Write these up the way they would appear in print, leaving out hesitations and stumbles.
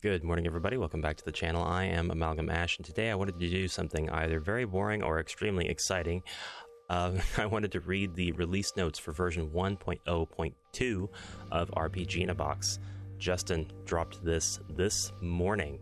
Good morning, everybody. Welcome back to the channel. I am AmalgamAsh, and today I wanted to do something either very boring or extremely exciting. I wanted to read the release notes for version 1.0.2 of rpginabox. Justin dropped this morning,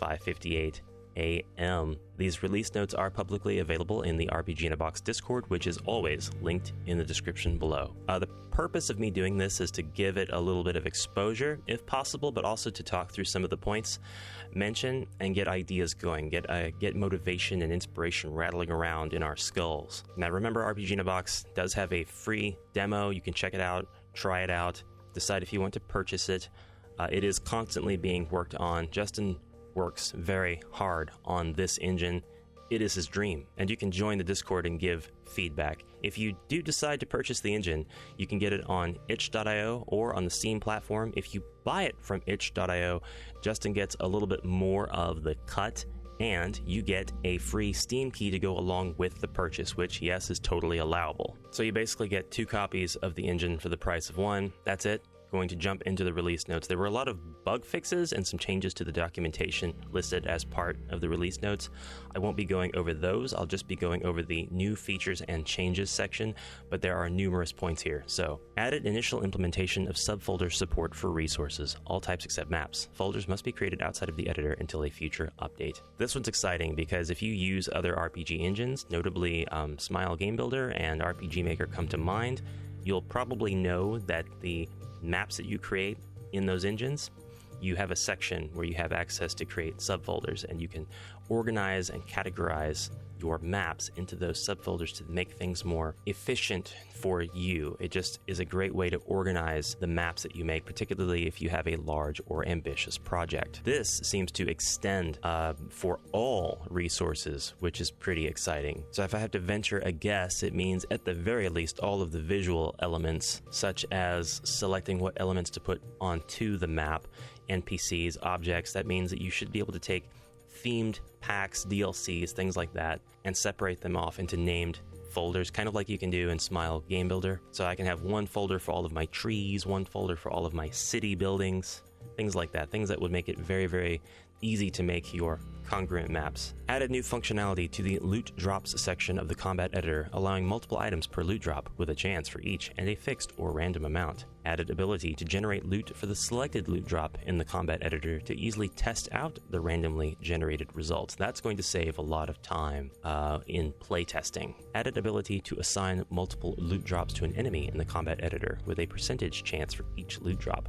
5:58 a.m. These release notes are publicly available in the rpginabox Discord, which is always linked in the description below. The purpose of me doing this is to give it a little bit of exposure, if possible, but also to talk through some of the points mentioned and get ideas going, get motivation and inspiration rattling around in our skulls. Now, remember, rpginabox does have a free demo. You can check it out, try it out, decide if you want to purchase it. It is constantly being worked on. Justin works very hard on this engine. It is his dream, and you can join the Discord and give feedback. If you do decide to purchase the engine, you can get it on itch.io or on the Steam platform. If you buy it from itch.io, Justin gets a little bit more of the cut, and you get a free Steam key to go along with the purchase, which, yes, is totally allowable. So you basically get 2 copies of the engine for the price of 1. That's it. Going to jump into the release notes. There were a lot of bug fixes and some changes to the documentation listed as part of the release notes. I won't be going over those. I'll just be going over the new features and changes section, but there are numerous points here. So, added initial implementation of subfolder support for resources, all types except maps. Folders must be created outside of the editor until a future update. This one's exciting because if you use other RPG engines, notably Smile Game Builder and RPG Maker come to mind, you'll probably know that the maps that you create in those engines, you have a section where you have access to create subfolders, and you can organize and categorize your maps into those subfolders to make things more efficient for you. It just is a great way to organize the maps that you make, particularly if you have a large or ambitious project. This seems to extend for all resources, which is pretty exciting. So if I have to venture a guess, it means at the very least all of the visual elements, such as selecting what elements to put onto the map, NPCs, objects. That means that you should be able to take themed packs, DLCs, things like that, and separate them off into named folders, kind of like you can do in Smile Game Builder. So I can have one folder for all of my trees, one folder for all of my city buildings, things like that, things that would make it very, very easy to make your congruent maps. Added new functionality to the loot drops section of the combat editor, allowing multiple items per loot drop with a chance for each and a fixed or random amount. Added ability to generate loot for the selected loot drop in the combat editor to easily test out the randomly generated results. That's going to save a lot of time in playtesting. Added ability to assign multiple loot drops to an enemy in the combat editor with a percentage chance for each loot drop.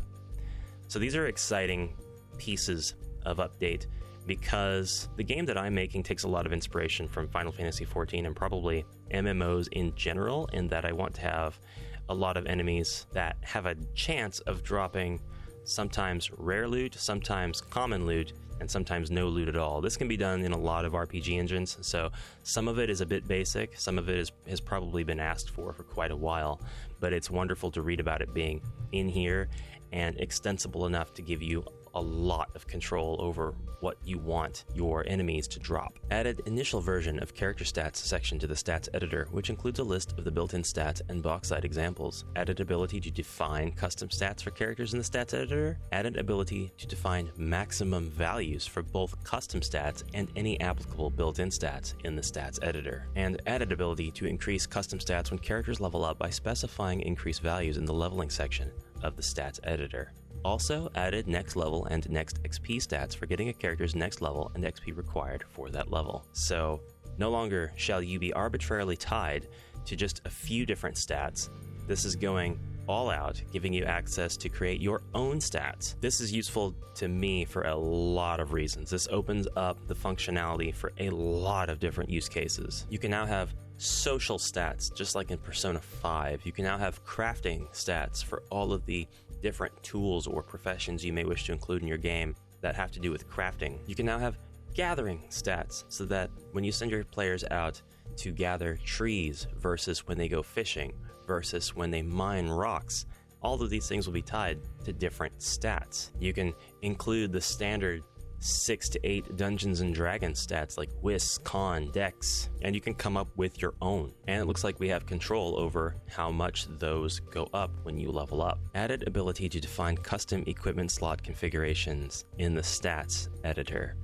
So these are exciting pieces of update, because the game that I'm making takes a lot of inspiration from Final Fantasy XIV and probably MMOs in general, in that I want to have a lot of enemies that have a chance of dropping sometimes rare loot, sometimes common loot, and sometimes no loot at all. This can be done in a lot of RPG engines, so some of it is a bit basic, some of it has probably been asked for quite a while, but it's wonderful to read about it being in here and extensible enough to give you a lot of control over what you want your enemies to drop. Added initial version of character stats section to the stats editor, which includes a list of the built-in stats and box-side examples. Added ability to define custom stats for characters in the stats editor. Added ability to define maximum values for both custom stats and any applicable built-in stats in the stats editor. And added ability to increase custom stats when characters level up by specifying increased values in the leveling section of the stats editor. Also added next level and next XP stats for getting a character's next level and XP required for that level. So no longer shall you be arbitrarily tied to just a few different stats. This is going all out, giving you access to create your own stats. This is useful to me for a lot of reasons. This opens up the functionality for a lot of different use cases. You can now have social stats, just like in Persona 5. You can now have crafting stats for all of the different tools or professions you may wish to include in your game that have to do with crafting. You can now have gathering stats, so that when you send your players out to gather trees versus when they go fishing versus when they mine rocks, all of these things will be tied to different stats. You can include the standard 6 to 8 Dungeons and Dragons stats like Whis, Con, Dex, and you can come up with your own. And it looks like we have control over how much those go up when you level up. Added ability to define custom equipment slot configurations in the stats editor.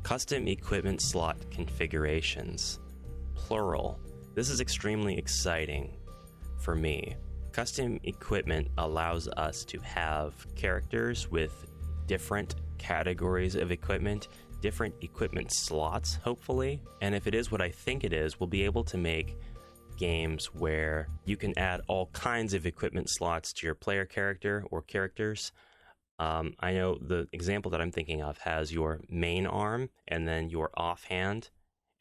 Custom equipment slot configurations, plural. This is extremely exciting for me. Custom equipment allows us to have characters with different categories of equipment, different equipment slots, hopefully. And if it is what I think it is, we'll be able to make games where you can add all kinds of equipment slots to your player character or characters. I know the example that I'm thinking of has your main arm and then your offhand,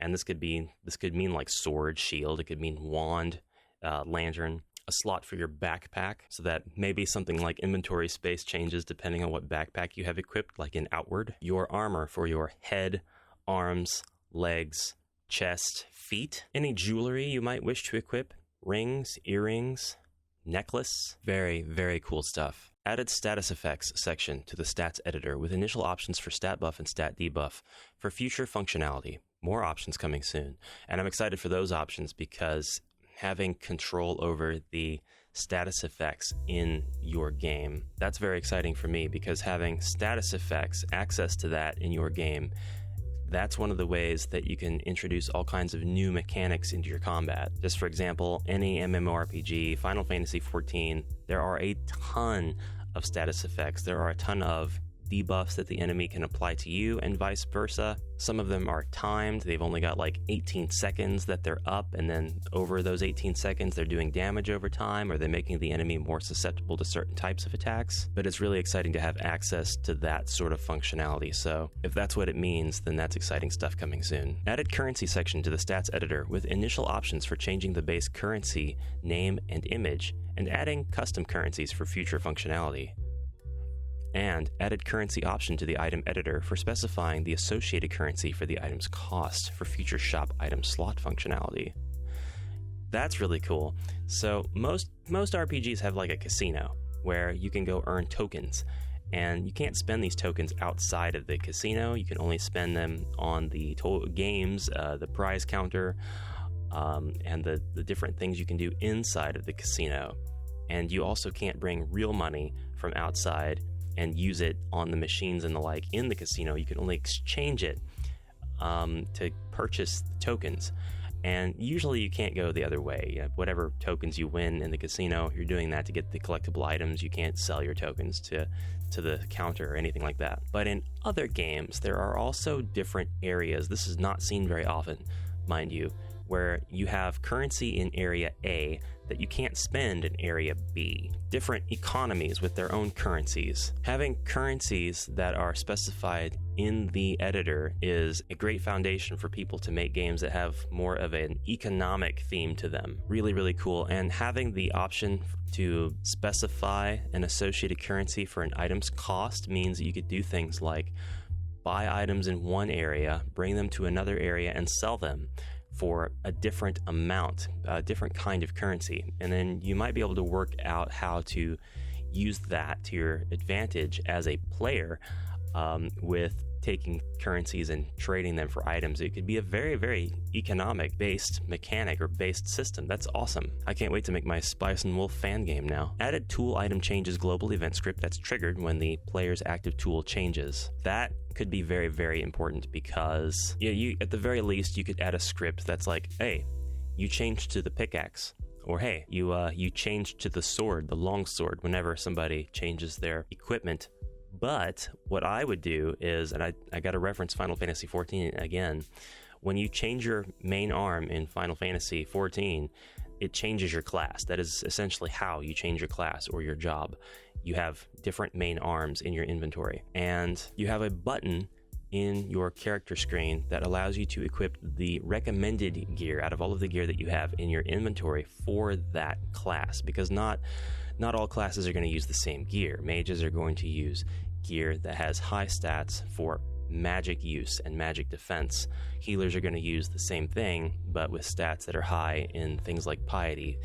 and this could mean like sword, shield, it could mean wand, lantern, a slot for your backpack, so that maybe something like inventory space changes depending on what backpack you have equipped, like in Outward. Your armor for your head, arms, legs, chest, feet. Any jewelry you might wish to equip, rings, earrings, necklace. Very, very cool stuff. Added status effects section to the stats editor with initial options for stat buff and stat debuff for future functionality. More options coming soon. And I'm excited for those options because having control over the status effects in your game, that's very exciting for me, because having status effects, access to that in your game, that's one of the ways that you can introduce all kinds of new mechanics into your combat. Just for example, any MMORPG, Final Fantasy XIV, there are a ton of status effects. There are a ton of debuffs that the enemy can apply to you and vice versa. Some of them are timed. They've only got like 18 seconds that they're up, and then over those 18 seconds they're doing damage over time, or they're making the enemy more susceptible to certain types of attacks. But it's really exciting to have access to that sort of functionality. So if that's what it means, then that's exciting stuff coming soon. Added currency section to the stats editor with initial options for changing the base currency, name, and image, and adding custom currencies for future functionality. And added currency option to the item editor for specifying the associated currency for the item's cost for future shop item slot functionality. That's really cool. So most RPGs have like a casino where you can go earn tokens, and you can't spend these tokens outside of the casino. You can only spend them on the games, the prize counter, and the different things you can do inside of the casino. And you also can't bring real money from outside and use it on the machines and the like in the casino. You can only exchange it to purchase tokens. And usually you can't go the other way. Whatever tokens you win in the casino, you're doing that to get the collectible items. You can't sell your tokens to the counter or anything like that. But in other games, there are also different areas. This is not seen very often, mind you, where you have currency in Area A that you can't spend in Area B. Different economies with their own currencies. Having currencies that are specified in the editor is a great foundation for people to make games that have more of an economic theme to them. Really, really cool. And having the option to specify an associated currency for an item's cost means that you could do things like buy items in one area, bring them to another area, and sell them for a different amount, a different kind of currency. And then you might be able to work out how to use that to your advantage as a player with taking currencies and trading them for items. It could be a very, very economic-based mechanic or based system. That's awesome. I can't wait to make my Spice and Wolf fan game now. Added tool item changes global event script that's triggered when the player's active tool changes. That could be very, very important because you at the very least you could add a script that's like, hey, you changed to the pickaxe, or hey, you changed to the sword, the long sword, whenever somebody changes their equipment. But what I would do is, and I got to reference Final Fantasy XIV again, when you change your main arm in Final Fantasy XIV, it changes your class. That is essentially how you change your class or your job. You have different main arms in your inventory, and you have a button in your character screen that allows you to equip the recommended gear out of all of the gear that you have in your inventory for that class, because not all classes are going to use the same gear. Mages are going to use gear that has high stats for magic use and magic defense. Healers are going to use the same thing, but with stats that are high in things like piety,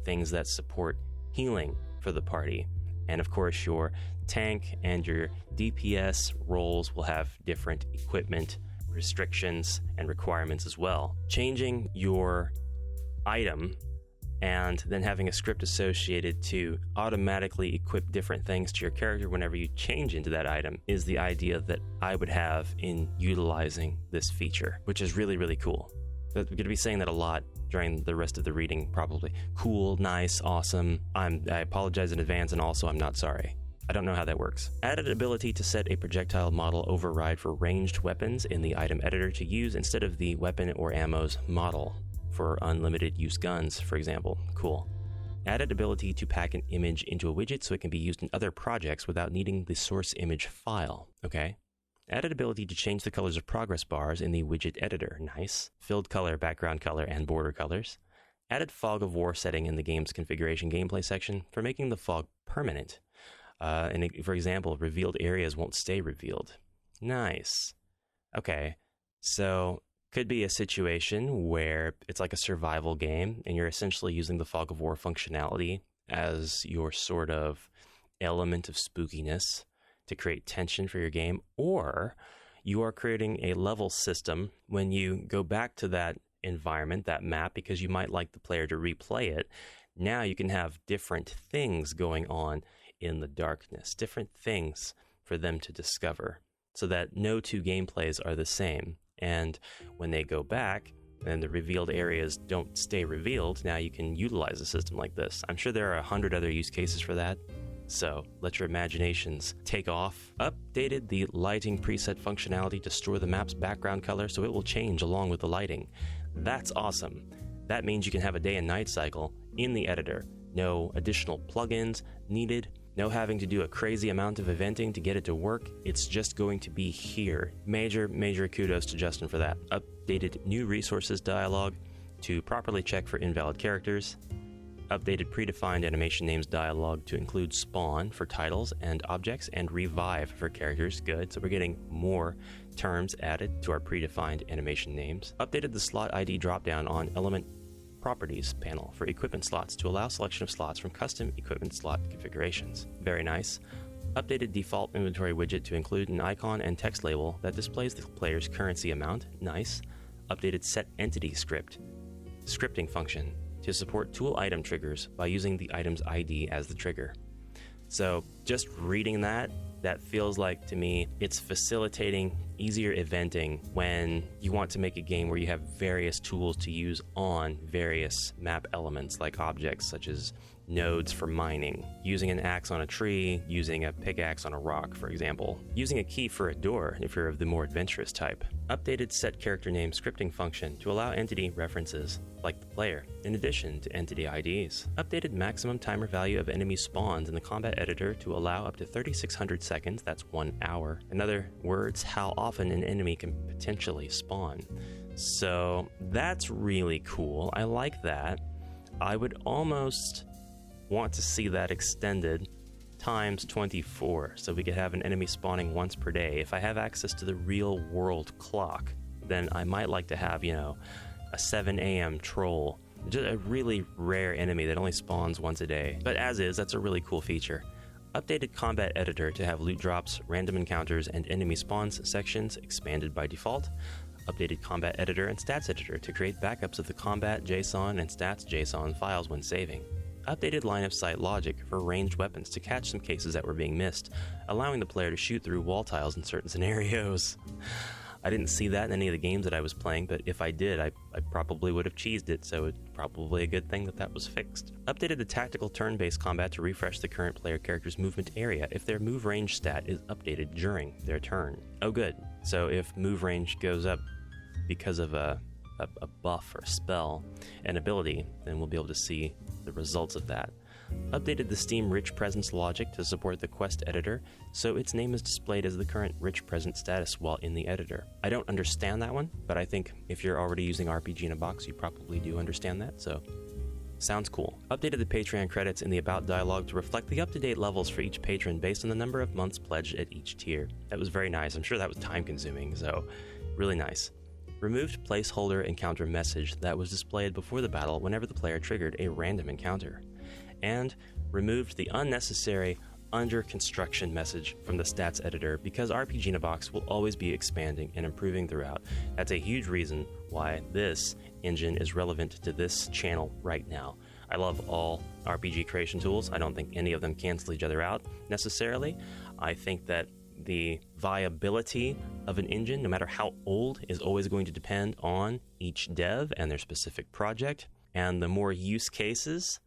things that support healing for the party. And of course, your tank and your DPS roles will have different equipment restrictions and requirements as well. Changing your item and then having a script associated to automatically equip different things to your character whenever you change into that item is the idea that I would have in utilizing this feature, which is really, really cool. We're going to be saying that a lot during the rest of the reading, probably. Cool, nice, awesome. I apologize in advance, and also I'm not sorry. I don't know how that works. Added ability to set a projectile model override for ranged weapons in the item editor to use instead of the weapon or ammo's model for unlimited use guns, for example. Cool. Added ability to pack an image into a widget so it can be used in other projects without needing the source image file. Okay. Added ability to change the colors of progress bars in the widget editor. Nice. Filled color, background color, and border colors. Added fog of war setting in the game's configuration gameplay section for making the fog permanent. For example, revealed areas won't stay revealed. Nice. Okay. So could be a situation where it's like a survival game and you're essentially using the fog of war functionality as your sort of element of spookiness to create tension for your game, or you are creating a level system when you go back to that environment, that map, because you might like the player to replay it. Now you can have different things going on in the darkness, different things for them to discover, so that no two gameplays are the same. And when they go back and the revealed areas don't stay revealed, now you can utilize a system like this. I'm sure there are 100 other use cases for that. So let your imaginations take off. Updated the lighting preset functionality to store the map's background color so it will change along with the lighting. That's awesome. That means you can have a day and night cycle in the editor. No additional plugins needed. No having to do a crazy amount of eventing to get it to work. It's just going to be here. Major kudos to Justin for that. Updated new resources dialog to properly check for invalid characters. Updated predefined animation names dialog to include spawn for titles and objects and revive for characters. Good. So we're getting more terms added to our predefined animation names. Updated the slot ID dropdown on element properties panel for equipment slots to allow selection of slots from custom equipment slot configurations. Very nice. Updated default inventory widget to include an icon and text label that displays the player's currency amount. Nice. Updated set entity scripting function to support tool item triggers by using the item's ID as the trigger. So just reading that feels like to me it's facilitating easier eventing when you want to make a game where you have various tools to use on various map elements like objects such as nodes for mining, using an axe on a tree, using a pickaxe on a rock, for example, using a key for a door if you're of the more adventurous type. Updated set character name scripting function to allow entity references like the player, in addition to entity IDs. Updated maximum timer value of enemy spawns in the combat editor to allow up to 3,600 seconds, that's 1 hour. In other words, how often an enemy can potentially spawn. So that's really cool. I like that. I would almost want to see that extended times 24 so we could have an enemy spawning once per day. If I have access to the real world clock, then I might like to have, a 7 a.m. troll, just a really rare enemy that only spawns once a day. But as is, that's a really cool feature. Updated combat editor to have loot drops, random encounters, and enemy spawns sections expanded by default. Updated combat editor and stats editor to create backups of the combat JSON and stats JSON files when saving. Updated line of sight logic for ranged weapons to catch some cases that were being missed, allowing the player to shoot through wall tiles in certain scenarios. I didn't see that in any of the games that I was playing, but if I did, I probably would have cheesed it, so it's probably a good thing that was fixed. Updated the tactical turn-based combat to refresh the current player character's movement area if their move range stat is updated during their turn. Oh good, so if move range goes up because of a buff or a spell, an ability, then we'll be able to see the results of that. Updated the Steam Rich Presence logic to support the quest editor, so its name is displayed as the current Rich Present status while in the editor. I don't understand that one, but I think if you're already using rpginabox, you probably do understand that, so sounds cool. Updated the Patreon credits in the About dialog to reflect the up-to-date levels for each patron based on the number of months pledged at each tier. That was very nice. I'm sure that was time-consuming, so really nice. Removed placeholder encounter message that was displayed before the battle whenever the player triggered a random encounter. And removed the unnecessary under construction message from the stats editor because rpginabox will always be expanding and improving throughout. That's a huge reason why this engine is relevant to this channel right now. I love all RPG creation tools. I don't think any of them cancel each other out necessarily. I think that the viability of an engine, no matter how old, is always going to depend on each dev and their specific project. And the more use cases,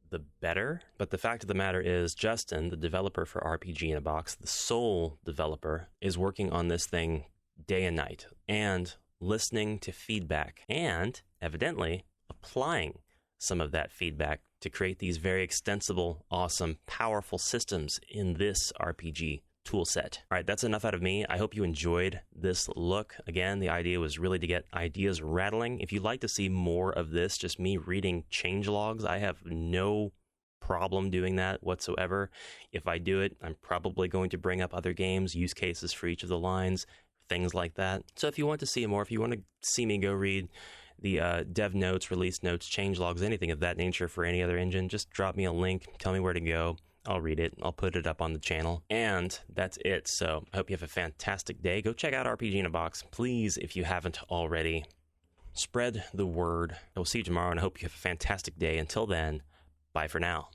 the better. But the fact of the matter is, Justin, the developer for rpginabox, the sole developer, is working on this thing day and night and listening to feedback and evidently applying some of that feedback to create these very extensible, awesome, powerful systems in this RPG toolset. All right, that's enough out of me. I hope you enjoyed this look. Again, the idea was really to get ideas rattling. If you'd like to see more of this, just me reading change logs, I have no problem doing that whatsoever. If I do it, I'm probably going to bring up other games, use cases for each of the lines, things like that. So if you want to see more, if you want to see me go read the dev notes, release notes, change logs, anything of that nature for any other engine, just drop me a link, tell me where to go. I'll read it. I'll put it up on the channel. And that's it. So I hope you have a fantastic day. Go check out rpginabox. Please, if you haven't already, spread the word. I will see you tomorrow, and I hope you have a fantastic day. Until then, bye for now.